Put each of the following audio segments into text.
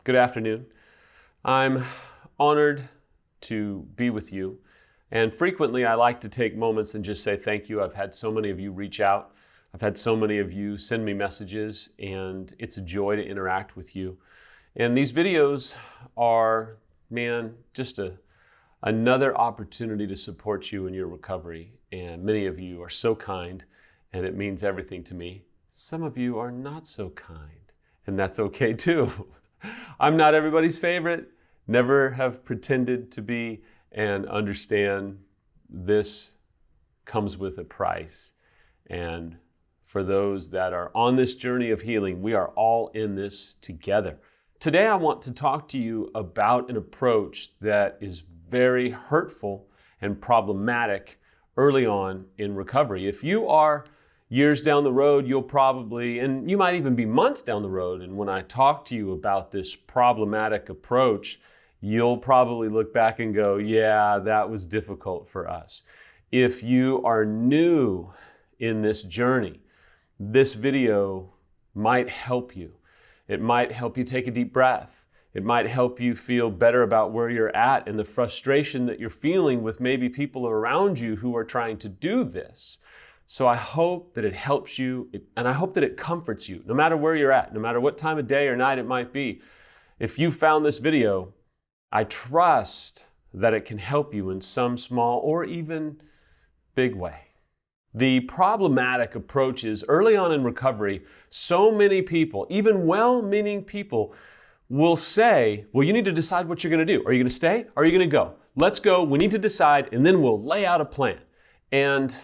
Good afternoon. I'm honored to be with you, and frequently I like to take moments and just say thank you. I've had so many of you reach out. I've had so many of you send me messages, and it's a joy to interact with you. And these videos are, just another opportunity to support you in your recovery. And many of you are so kind, and it means everything to me. Some of you are not so kind, and that's okay too. I'm not everybody's favorite, never have pretended to be, and understand this comes with a price. And for those that are on this journey of healing, we are all in this together. Today I want to talk to you about an approach that is very hurtful and problematic early on in recovery. If you are years down the road, you'll probably, and you might even be months down the road, and when I talk to you about this problematic approach, you'll probably look back and go, yeah, that was difficult for us. If you are new in this journey, this video might help you. It might help you take a deep breath. It might help you feel better about where you're at and the frustration that you're feeling with maybe people around you who are trying to do this. So I hope that it helps you, and I hope that it comforts you, no matter where you're at, no matter what time of day or night it might be. If you found this video, I trust that it can help you in some small or even big way. The problematic approach is early on in recovery, so many people, even well-meaning people, will say, well, you need to decide what you're going to do. Are you going to stay? Or are you going to go? Let's go. We need to decide, and then we'll lay out a plan. And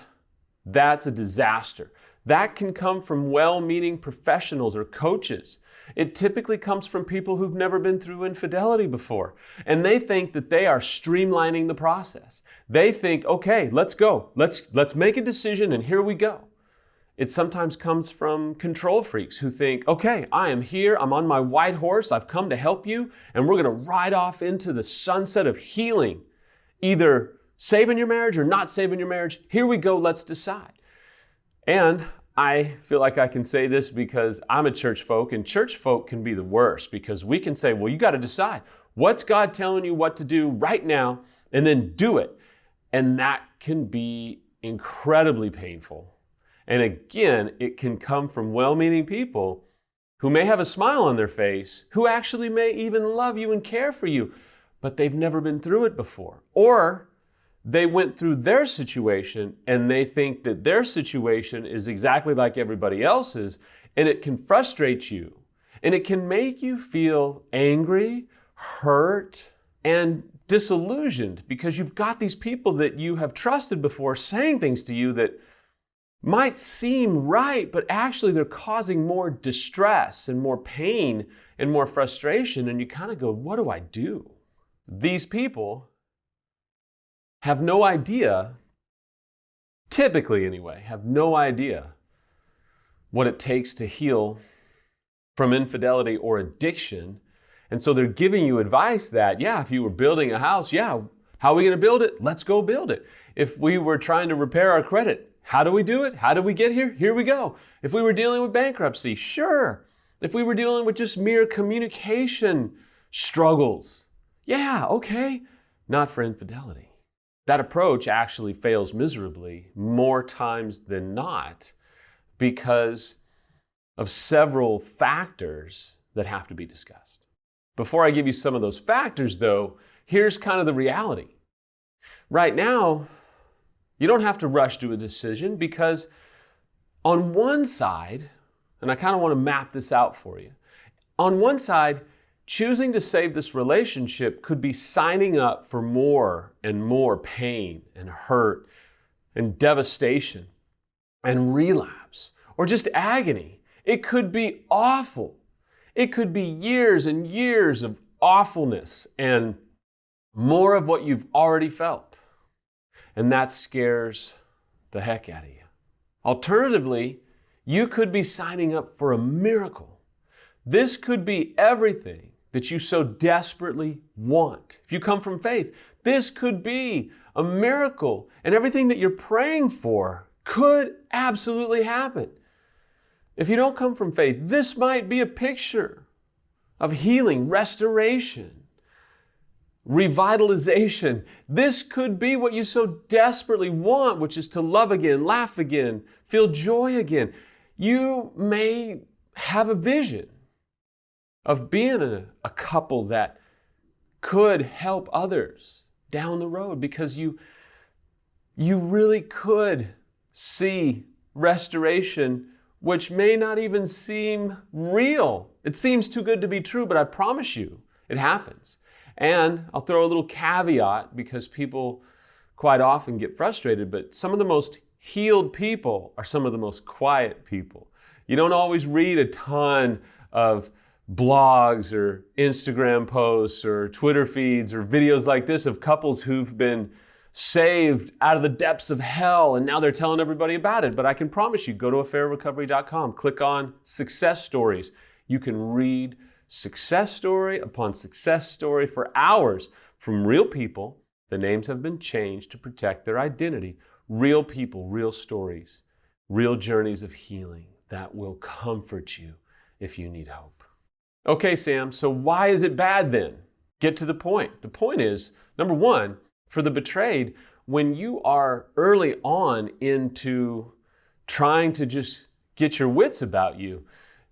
that's a disaster. That can come from well-meaning professionals or coaches. It typically comes from people who've never been through infidelity before. And they think that they are streamlining the process. They think, okay, let's go. Let's make a decision and here we go. It sometimes comes from control freaks who think, okay, I am here, I'm on my white horse, I've come to help you, and we're going to ride off into the sunset of healing. Either saving your marriage or not saving your marriage. Here we go, let's decide. And I feel like I can say this because I'm a church folk, and church folk can be the worst because we can say, well, you got to decide. What's God telling you what to do right now? And then do it. And that can be incredibly painful. And again, it can come from well-meaning people who may have a smile on their face, who actually may even love you and care for you, but they've never been through it before. Or they went through their situation and they think that their situation is exactly like everybody else's, and it can frustrate you. And it can make you feel angry, hurt, and disillusioned because you've got these people that you have trusted before saying things to you that might seem right, but actually they're causing more distress and more pain and more frustration. And you kind of go, what do I do? These people have no idea, typically anyway, have no idea what it takes to heal from infidelity or addiction. And so they're giving you advice that, yeah, if you were building a house, yeah, how are we going to build it? Let's go build it. If we were trying to repair our credit, how do we do it? How did we get here? Here we go. If we were dealing with bankruptcy, sure. If we were dealing with just mere communication struggles, yeah, okay. Not for infidelity. That approach actually fails miserably more times than not because of several factors that have to be discussed. Before I give you some of those factors, though, here's kind of the reality. Right now, you don't have to rush to a decision because on one side, and I kind of want to map this out for you, on one side, choosing to save this relationship could be signing up for more and more pain and hurt and devastation and relapse or just agony. It could be awful. It could be years and years of awfulness and more of what you've already felt. And that scares the heck out of you. Alternatively, you could be signing up for a miracle. This could be everything that you so desperately want. If you come from faith, this could be a miracle, and everything that you're praying for could absolutely happen. If you don't come from faith, this might be a picture of healing, restoration, revitalization. This could be what you so desperately want, which is to love again, laugh again, feel joy again. You may have a vision of being a couple that could help others down the road because you really could see restoration, which may not even seem real. It seems too good to be true, but I promise you, it happens. And I'll throw a little caveat because people quite often get frustrated, but some of the most healed people are some of the most quiet people. You don't always read a ton of blogs or Instagram posts or Twitter feeds or videos like this of couples who've been saved out of the depths of hell and now they're telling everybody about it. But I can promise you, go to affairrecovery.com, click on success stories. You can read success story upon success story for hours from real people. The names have been changed to protect their identity. Real people, real stories, real journeys of healing that will comfort you if you need hope. Okay, Sam, so why is it bad then? Get to the point. The point is, number one, for the betrayed, when you are early on into trying to just get your wits about you,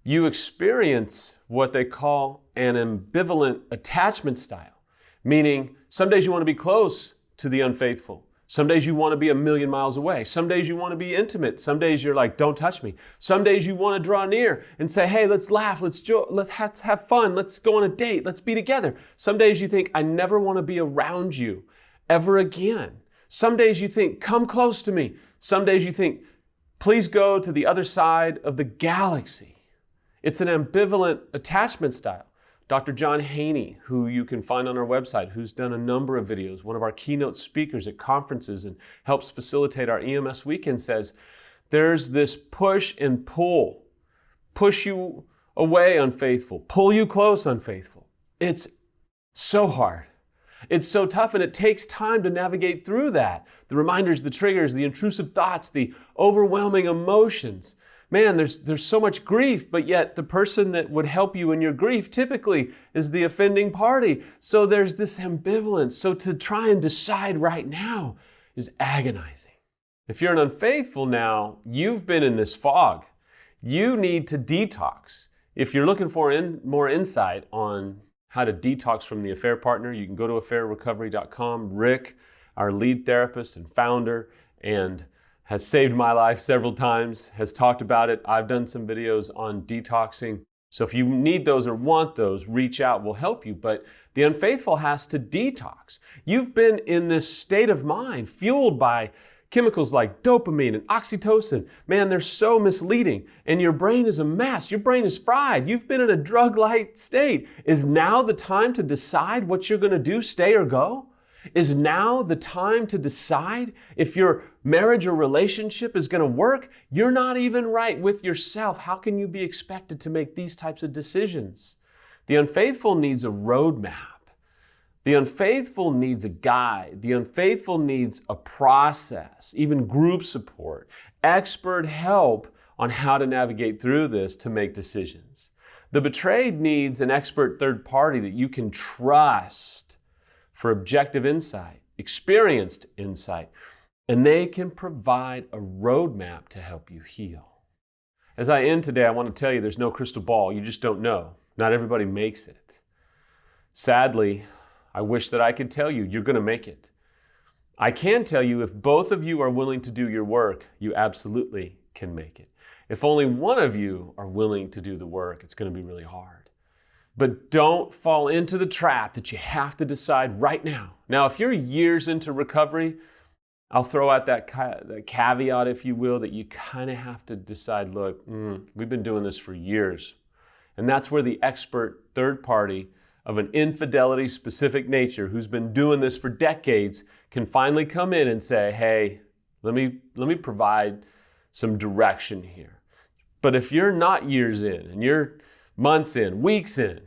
you experience what they call an ambivalent attachment style, meaning some days you want to be close to the unfaithful. Some days you want to be a million miles away. Some days you want to be intimate. Some days you're like, don't touch me. Some days you want to draw near and say, hey, let's laugh, let's have fun, let's go on a date, let's be together. Some days you think, I never want to be around you ever again. Some days you think, come close to me. Some days you think, please go to the other side of the galaxy. It's an ambivalent attachment style. Dr. John Haney, who you can find on our website, who's done a number of videos, one of our keynote speakers at conferences and helps facilitate our EMS weekend, says there's this push and pull. Push you away, unfaithful. Pull you close, unfaithful. It's so hard. It's so tough, and it takes time to navigate through that. The reminders, the triggers, the intrusive thoughts, the overwhelming emotions. Man, there's so much grief, but yet the person that would help you in your grief typically is the offending party. So there's this ambivalence. So to try and decide right now is agonizing. If you're an unfaithful now, you've been in this fog. You need to detox. If you're looking for more insight on how to detox from the affair partner, you can go to affairrecovery.com. Rick, our lead therapist and founder, and has saved my life several times, has talked about it. I've done some videos on detoxing. So if you need those or want those, reach out, we'll help you. But the unfaithful has to detox. You've been in this state of mind fueled by chemicals like dopamine and oxytocin. Man, they're so misleading. And your brain is a mess. Your brain is fried. You've been in a drug-like state. Is now the time to decide what you're going to do, stay or go? Is now the time to decide if your marriage or relationship is going to work? You're not even right with yourself. How can you be expected to make these types of decisions? The unfaithful needs a roadmap. The unfaithful needs a guide. The unfaithful needs a process, even group support, expert help on how to navigate through this to make decisions. The betrayed needs an expert third party that you can trust for objective insight, experienced insight, and they can provide a roadmap to help you heal. As I end today, I want to tell you there's no crystal ball. You just don't know. Not everybody makes it. Sadly, I wish that I could tell you you're going to make it. I can tell you if both of you are willing to do your work, you absolutely can make it. If only one of you are willing to do the work, it's going to be really hard. But don't fall into the trap that you have to decide right now. Now, if you're years into recovery, I'll throw out that caveat, if you will, that you kind of have to decide, look, we've been doing this for years. And that's where the expert third party of an infidelity specific nature who's been doing this for decades can finally come in and say, hey, let me provide some direction here. But if you're not years in and you're months in, weeks in,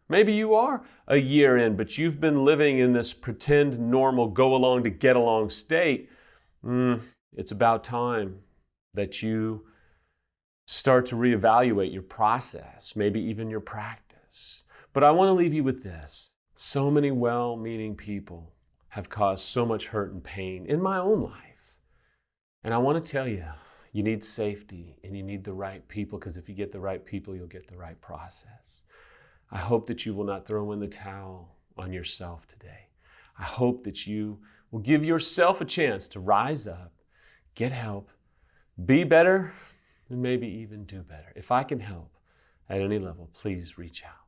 maybe you are a year in, but you've been living in this pretend normal, go along to get along state, it's about time that you start to reevaluate your process, maybe even your practice. But I want to leave you with this. So many well-meaning people have caused so much hurt and pain in my own life. And I want to tell you, you need safety and you need the right people, because if you get the right people, you'll get the right process. I hope that you will not throw in the towel on yourself today. I hope that you will give yourself a chance to rise up, get help, be better, and maybe even do better. If I can help at any level, please reach out.